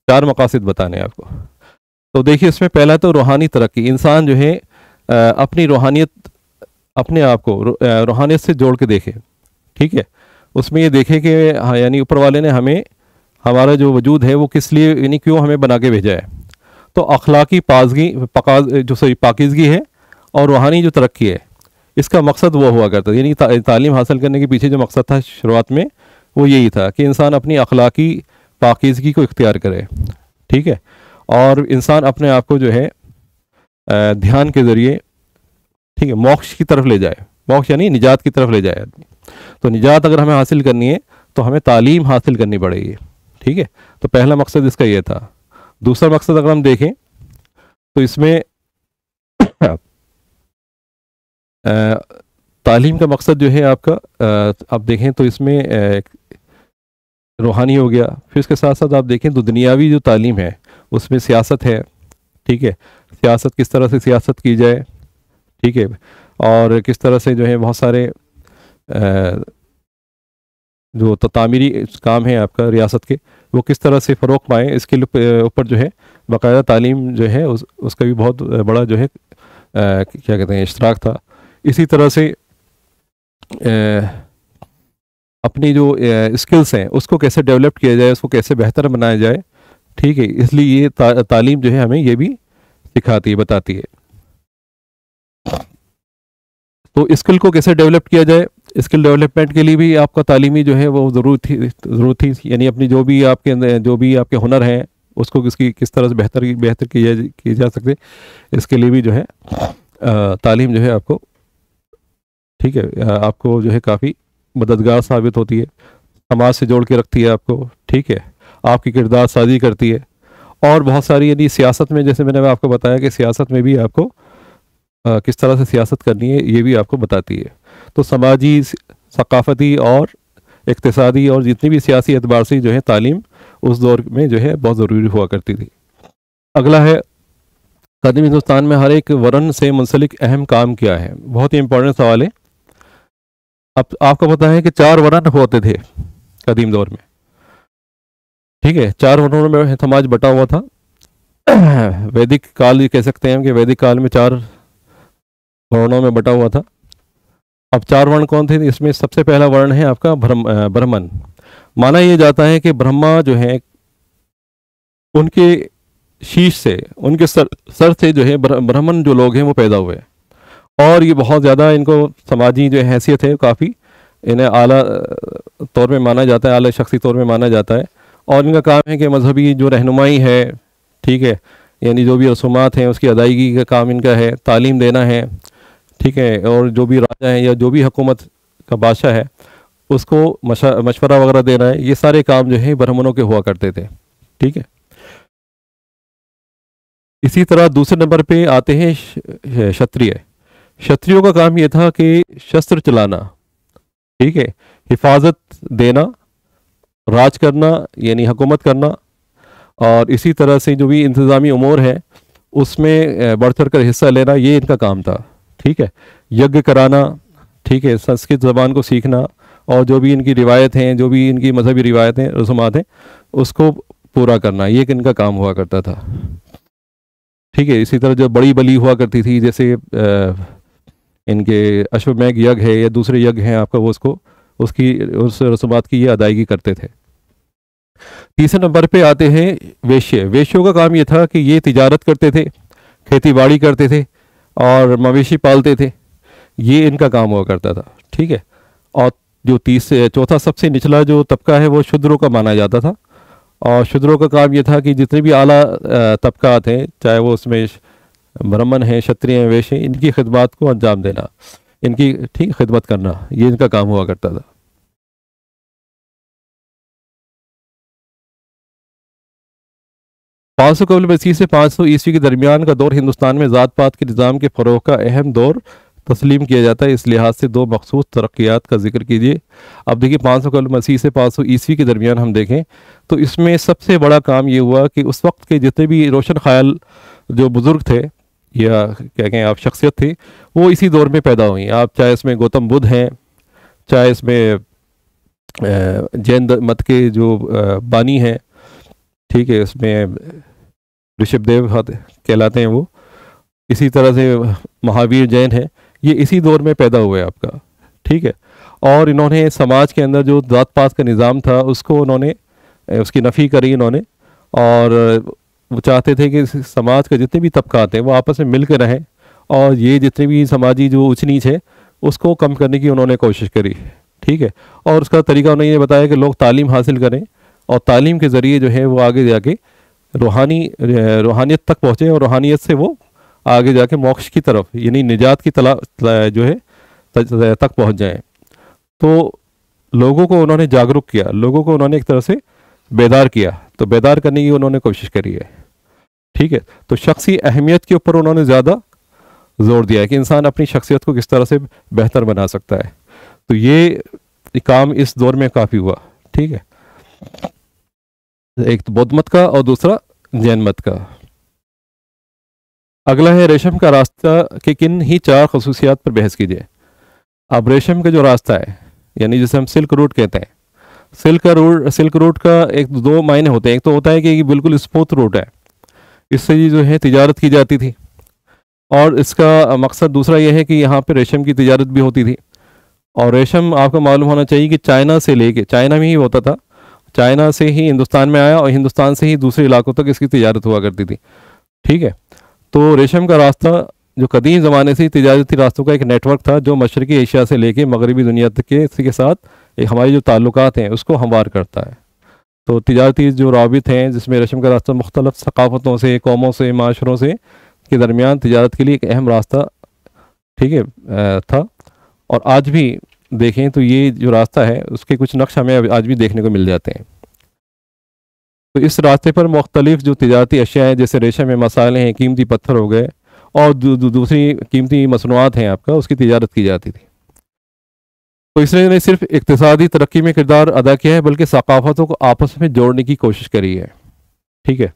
चार मकासद बताने हैं आपको। तो देखिए इसमें पहला तो रूहानी तरक्की, इंसान जो है अपनी रूहानियत, अपने आप को रूहानियत से जोड़ के देखे, ठीक है। उसमें ये देखे कि हाँ, यानी ऊपर वाले ने हमें, हमारा जो वजूद है वो किस लिए, यानी क्यों हमें बना के भेजा है। तो अखलाकी पाकीज़गी है और रूहानी जो तरक्की है, इसका मकसद वो हुआ करता है। यानी तालीम हासिल करने के पीछे जो मकसद था शुरुआत में वो यही था कि इंसान अपनी अखलाकी पाकीज़गी को इख्तियार करे, ठीक है। और इंसान अपने आप को जो है ध्यान के ज़रिए, ठीक है, मोक्ष की तरफ ले जाए, मोक्ष यानी निजात की तरफ ले जाए आदमी। तो निजात अगर हमें हासिल करनी है तो हमें तालीम हासिल करनी पड़ेगी, ठीक है। तो पहला मकसद इसका ये था। दूसरा मकसद अगर हम देखें तो इसमें तालीम का मकसद जो है आपका, आप देखें तो इसमें रूहानी हो गया। फिर इसके साथ साथ आप देखें तो दुनियावी जो तालीम है उसमें सियासत है, ठीक है, सियासत किस तरह से सियासत की जाए, ठीक है, और किस तरह से जो है बहुत सारे जो तामीरी काम है आपका रियासत के, वो किस तरह से फ़रोग़ पाएँ, इसके ऊपर जो है बाकायदा तालीम जो है उसका भी बहुत बड़ा जो है क्या कहते हैं इश्तराक था। इसी तरह से अपनी जो स्किल्स हैं उसको कैसे डेवलप किया जाए, उसको कैसे बेहतर बनाया जाए, ठीक है। इसलिए ये तालीम जो है हमें ये भी सिखाती है, बताती है। तो स्किल को कैसे डेवलप किया जाए, स्किल डेवलपमेंट के लिए भी आपका तालीमी जो है वो ज़रूरत थी। यानी अपनी जो भी आपके हुनर हैं उसको किस तरह से बेहतर किए जा सकते, इसके लिए भी जो है तालीम जो है आपको, ठीक है, आपको जो है काफ़ी मददगार साबित होती है, समाज से जोड़ के रखती है आपको, ठीक है, आपकी किरदार साजी करती है। और बहुत सारी, यानी सियासत में, जैसे मैंने आपको बताया कि सियासत में भी आपको किस तरह से सियासत करनी है ये भी आपको बताती है। तो समाजी, सकाफ़ती और इक़्तिसादी और जितनी भी सियासी एतबार से जो है तालीम उस दौर में जो है बहुत ज़रूरी हुआ करती थी। अगला है कदीम हिंदुस्तान में हर एक वरन से मुंसलिक अहम काम क्या है। बहुत ही इंपॉर्टेंट सवाल है। अब आपको पता है कि 4 वरन होते थे कदीम दौर में, ठीक है, 4 वर्णों में समाज बटा हुआ था। वैदिक काल ये कह सकते हैं कि वैदिक काल में 4 वर्णों में बटा हुआ था। अब 4 वर्ण कौन थे? इसमें सबसे पहला वर्ण है आपका ब्राह्मण। माना यह जाता है कि ब्रह्मा जो है उनके शीश से, उनके सर से जो है ब्राह्मण जो लोग हैं वो पैदा हुए, और ये बहुत ज़्यादा इनको समाजी जो हैसियत है काफ़ी, इन्हें आला तौर में माना जाता है, आला शख्सी तौर में माना जाता है। और इनका काम है कि मजहबी जो रहनुमाई है, ठीक है, यानी जो भी रसूमात हैं उसकी अदायगी का काम इनका है, तालीम देना है, ठीक है, और जो भी राजा है या जो भी हुकूमत का बादशाह है उसको मशवरा वगैरह देना है, ये सारे काम जो है ब्राह्मणों के हुआ करते थे, ठीक है। इसी तरह दूसरे नंबर पे आते हैं क्षत्रिय। क्षत्रियों का काम ये था कि शस्त्र चलाना, ठीक है, हिफाजत देना, राज करना यानी हुकूमत करना, और इसी तरह से जो भी इंतज़ामी उमूर है उसमें बढ़ चढ़ कर हिस्सा लेना, ये इनका काम था, ठीक है। यज्ञ कराना, ठीक है, संस्कृत ज़बान को सीखना, और जो भी इनकी रिवायत हैं, जो भी इनकी मजहबी रिवायतें रसूमात हैं उसको पूरा करना, ये इनका काम हुआ करता था, ठीक है। इसी तरह जो बड़ी बलि हुआ करती थी, जैसे इनके अश्वमेघ यज्ञ है या दूसरे यज्ञ हैं आपका, वो उसको उसकी उस रसूमात की ये अदायगी करते थे। तीसरे नंबर पे आते हैं वेश्य। वेश्यों का काम ये था कि ये तिजारत करते थे, खेती बाड़ी करते थे और मवेशी पालते थे, ये इनका काम हुआ करता था, ठीक है। और जो चौथा सबसे निचला जो तबका है वो शूद्रों का माना जाता था, और शूद्रों का काम ये था कि जितने भी आला तबकात हैं, चाहे वो उसमें ब्राह्मण हैं, क्षत्रिय हैं, वैश्य, इनकी खिदमत को अंजाम देना, इनकी ठीक खिदमत करना, ये इनका काम हुआ करता था। 500 कबल मसीह से 500 ईस्वी के दरमियान का दौर हिंदुस्तान में ज़ात पात के निज़ाम के फ़रोग़ का अहम दौर तस्लीम किया जाता है। इस लिहाज से दो मखसूस तरक्यात का जिक्र कीजिए। अब देखिए 500 कबल मसीह से 500 ईस्वी के दरमियान हम देखें तो इसमें सबसे बड़ा काम ये हुआ कि उस वक्त के जितने भी रोशन ख्याल जो बुज़ुर्ग थे या क्या कहें आप शख्सियत थी, वो इसी दौर में पैदा हुई। आप चाहे इसमें गौतम बुद्ध हैं, चाहे इसमें जैन मत के जो बानी हैं, ठीक है, इसमें ऋषभदेव कहलाते हैं वो, इसी तरह से महावीर जैन है, ये इसी दौर में पैदा हुए आपका, ठीक है। और इन्होंने समाज के अंदर जो जात पात का निज़ाम था उसको उन्होंने उसकी नफ़ी करी इन्होंने, और वो चाहते थे कि समाज के जितने भी तबकात हैं वो आपस में मिल कर रहें, और ये जितने भी समाजी जो ऊंच नीच है उसको कम करने की उन्होंने कोशिश करी, ठीक है। और उसका तरीका उन्होंने ये बताया कि लोग तालीम हासिल करें और तालीम के ज़रिए जो है वो आगे जाके रूहानियत तक पहुँचे, और रूहानियत से वो आगे जाके मोक्ष की तरफ यानी निजात की जो है तक पहुँच जाएं। तो लोगों को उन्होंने जागरूक किया, लोगों को उन्होंने एक तरह से बेदार किया, तो बेदार करने की उन्होंने कोशिश करी है, ठीक है। तो शख्सी अहमियत के ऊपर उन्होंने ज़्यादा जोर दिया है कि इंसान अपनी शख्सियत को किस तरह से बेहतर बना सकता है। तो ये काम इस दौर में काफ़ी हुआ, ठीक है। एक तो बौद्ध मत का और दूसरा जैन मत का। अगला है रेशम का रास्ता के किन ही 4 खसूसियात पर बहस कीजिए। अब रेशम का जो रास्ता है यानी जिसे हम सिल्क रूट कहते हैं, सिल्क रूट का एक दो मायने होते हैं। एक तो होता है कि ये बिल्कुल स्मूथ रूट है, इससे ये जो है तिजारत की जाती थी, और इसका मकसद दूसरा ये है कि यहाँ पे रेशम की तिजारत भी होती थी। और रेशम आपको मालूम होना चाहिए कि चाइना से लेके, चाइना में ही होता था, चाइना से ही हिंदुस्तान में आया और हिंदुस्तान से ही दूसरे इलाकों तक इसकी तिजारत हुआ करती थी, ठीक है। तो रेशम का रास्ता जो कदीम ज़माने से तिजारती रास्तों का एक नेटवर्क था जो मशरक़ी एशिया से लेके मगरबी दुनिया तक के साथ एक हमारी जो ताल्लुकात हैं उसको हमवार करता है। तो तिजारती जो राबित हैं जिसमें रेशम का रास्ता मुख्तलिफ सकाफ़तों से, कौमों से, माशरों से के दरमियान तिजारत के लिए एक अहम रास्ता, ठीक है, था। और आज भी देखें तो ये जो रास्ता है उसके कुछ नक्श हमें आज भी देखने को मिल जाते हैं। तो इस रास्ते पर मुख्तलिफ जो तिजारती अशिया हैं जैसे रेशम में मसाले हैं, कीमती पत्थर हो गए, और दूसरी कीमती मसनूआत हैं आपका, उसकी तिजारत की जाती थी। तो इसने न सिर्फ इक्तिसादी तरक्की में किरदार अदा किया है बल्कि सकाफ़तों को आपस में जोड़ने की कोशिश करी है, ठीक है।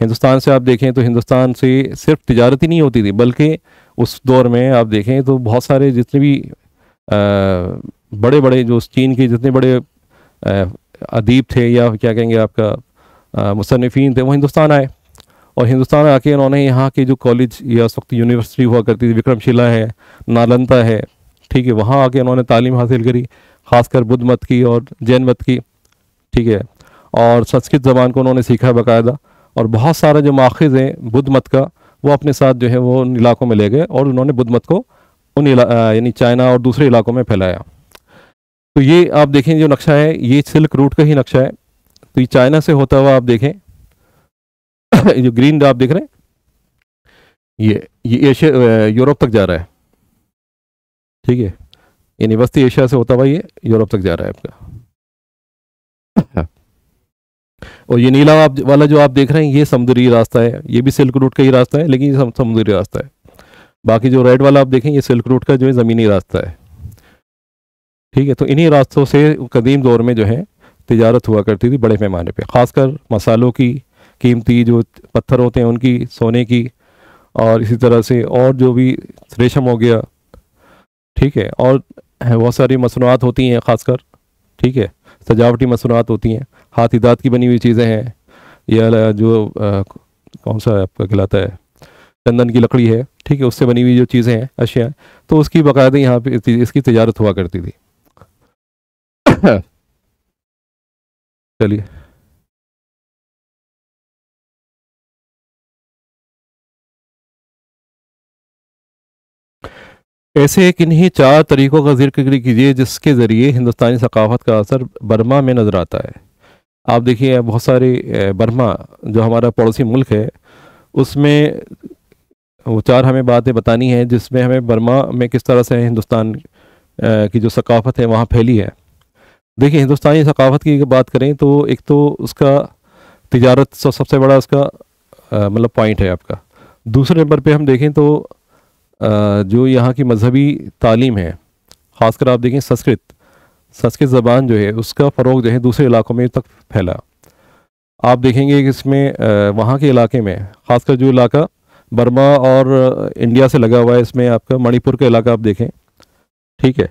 हिंदुस्तान से आप देखें तो हिंदुस्तान से सिर्फ तिजारत ही नहीं होती थी, बल्कि उस दौर में आप देखें तो बहुत सारे जितने भी बड़े बड़े जो चीन के जितने बड़े अदीब थे या क्या कहेंगे आपका मुसन्निफ़ीन थे, वो हिंदुस्तान आए, और हिंदुस्तान आके उन्होंने यहाँ के जो कॉलेज या उस वक्त यूनिवर्सिटी हुआ करती थी, विक्रमशिला है, नालंदा है, ठीक है, वहाँ आके उन्होंने तालीम हासिल करी, ख़ासकर बुद्ध मत की और जैन मत की, ठीक है। और संस्कृत ज़बान को उन्होंने सीखा बाकायदा, और बहुत सारा जो माखज़ हैं बुद्ध मत का वो अपने साथ जो है वो उन इलाकों में ले गए, और उन्होंने बुद्ध मत को उन यानी चाइना और दूसरे इलाकों में फैलाया। तो ये आप देखें जो नक्शा है ये सिल्क रूट का ही नक्शा है। तो ये चाइना से होता हुआ आप देखें जो ग्रीन आप देख रहे हैं ये एशिया यूरोप तक जा रहा है, ठीक है, यानी वस्ती एशिया से होता हुआ ये यूरोप तक जा रहा है आपका। और ये नीला आप वाला जो आप देख रहे हैं ये समुद्री रास्ता है, ये भी सिल्क रूट का ही रास्ता है, लेकिन ये समुद्री रास्ता है। बाकी जो रेड वाला आप देखें ये सिल्क रूट का जो है ज़मीनी रास्ता है, ठीक है। तो इन्हीं रास्तों से कदीम दौर में जो है तिजारत हुआ करती थी बड़े पैमाने पे, ख़ासकर मसालों की, कीमती जो पत्थर होते हैं उनकी, सोने की, और इसी तरह से और जो भी रेशम हो गया, ठीक है, और बहुत सारी मसनूआत होती हैं ख़ासकर, ठीक है, सजावटी मसनूआत होती हैं, हाथी दाँत की बनी हुई चीज़ें हैं, या जो कौन सा आपका कहलाता है चंदन की लकड़ी है, ठीक है, उससे बनी हुई जो चीज़ें हैं, अशिया, तो उसकी बाकायदा यहाँ पे इसकी तिजारत हुआ करती थी। चलिए, ऐसे किन्हीं 4 तरीक़ों का जिक्र कीजिए जिसके ज़रिए हिंदुस्तानी सकाफ़त का असर बर्मा में नज़र आता है। आप देखिए बहुत सारे बर्मा जो हमारा पड़ोसी मुल्क है उसमें वो 4 हमें बातें बतानी हैं जिसमें हमें बर्मा में किस तरह से हिंदुस्तान की जो सकाफ़त है वहाँ फैली है। देखिए हिंदुस्तानी सकाफ़त की बात करें तो एक तो उसका तिजारत सबसे बड़ा उसका मतलब पॉइंट है आपका। दूसरे नंबर पे हम देखें तो जो यहाँ की मजहबी तालीम है, ख़ासकर आप देखें संस्कृत ज़बान जो है उसका फ़रोग़ जो है दूसरे इलाकों में तक फैला। आप देखेंगे कि इसमें वहाँ के इलाके में, ख़ासकर जो इलाका बर्मा और इंडिया से लगा हुआ है, इसमें आपका मणिपुर का इलाका आप देखें, ठीक है,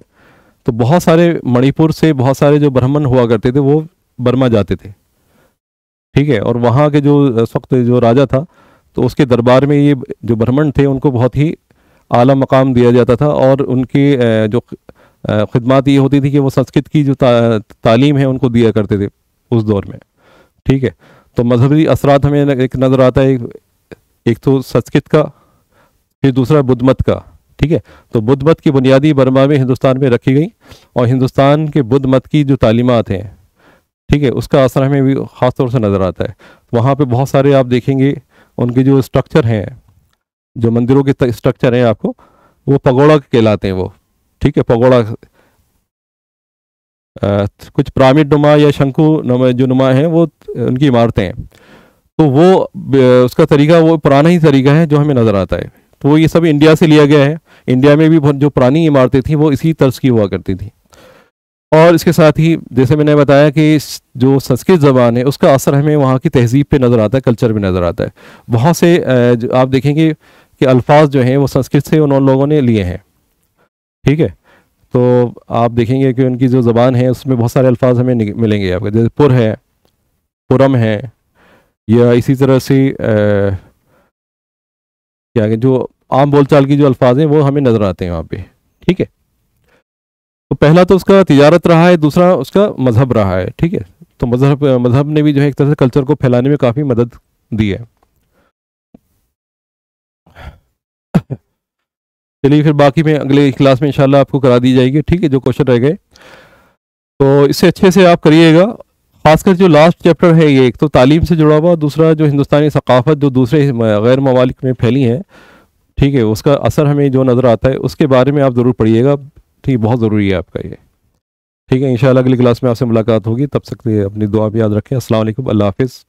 तो बहुत सारे मणिपुर से बहुत सारे जो ब्राह्मण हुआ करते थे वो बर्मा जाते थे, ठीक है, और वहाँ के जो उस वक्त जो राजा था तो उसके दरबार में ये जो ब्राह्मण थे उनको बहुत ही आला मकाम दिया जाता था, और उनकी जो खिदमत ये होती थी कि वो संस्कृत की जो तालीम है उनको दिया करते थे उस दौर में, ठीक है। तो मजहबी असरात हमें एक नज़र आता है, एक तो संस्कृत का, फिर दूसरा बुद्ध मत का, ठीक है। तो बुद्ध मत की बुनियादी बर्मा में हिंदुस्तान में रखी गई, और हिंदुस्तान के बुद्ध मत की जो तालीमात हैं, ठीक है, उसका असर हमें भी ख़ास तौर से नज़र आता है। वहाँ पे बहुत सारे आप देखेंगे उनके जो स्ट्रक्चर हैं, जो मंदिरों के स्ट्रक्चर हैं आपको वो पगोड़ा कहलाते हैं वो, ठीक है, पगोड़ा कुछ पिरामिड नुमा या शंकु नुमा जो नुमा हैं वो उनकी इमारतें हैं, तो वो उसका तरीका वो पुराना ही तरीका है जो हमें नज़र आता है। तो ये सब इंडिया से लिया गया है। इंडिया में भी जो पुरानी इमारतें थी वो इसी तर्ज की हुआ करती थी। और इसके साथ ही जैसे मैंने बताया कि जो संस्कृत ज़बान है उसका असर हमें वहाँ की तहज़ीब पे नज़र आता है, कल्चर पे नज़र आता है। बहुत से आप देखेंगे कि अल्फाज जो हैं वो संस्कृत से उन लोगों ने लिए हैं, ठीक है। तो आप देखेंगे कि उनकी जो ज़बान है उसमें बहुत सारे अल्फाज हमें मिलेंगे आपको, जैसे पुर है, पुरम है, या इसी तरह से क्या है जो आम बोलचाल की जो अल्फाज हैं वो हमें नज़र आते हैं वहाँ पे, ठीक है। तो पहला तो उसका तिजारत रहा है, दूसरा उसका मज़हब रहा है, ठीक है। तो मज़हब ने भी जो है एक तरह से कल्चर को फैलाने में काफ़ी मदद दी है। चलिए फिर बाकी में अगले क्लास में इंशाल्लाह आपको करा दी जाएगी, ठीक है, जो क्वेश्चन रह गए तो इससे अच्छे से आप करिएगा। खासकर जो लास्ट चैप्टर है ये एक तो तालीम से जुड़ा हुआ, दूसरा जो हिंदुस्तानी सकाफ़त जो दूसरे गैर ममालिक में फैली है, ठीक है, उसका असर हमें जो नज़र आता है उसके बारे में आप ज़रूर पढ़िएगा, ठीक, बहुत ज़रूरी है आपका ये, ठीक है। इंशाल्लाह अगली क्लास में आपसे मुलाकात होगी, तब तक अपनी दुआ भी याद रखें। अस्सलाम वालेकुम, अल्लाह हाफ़िज़।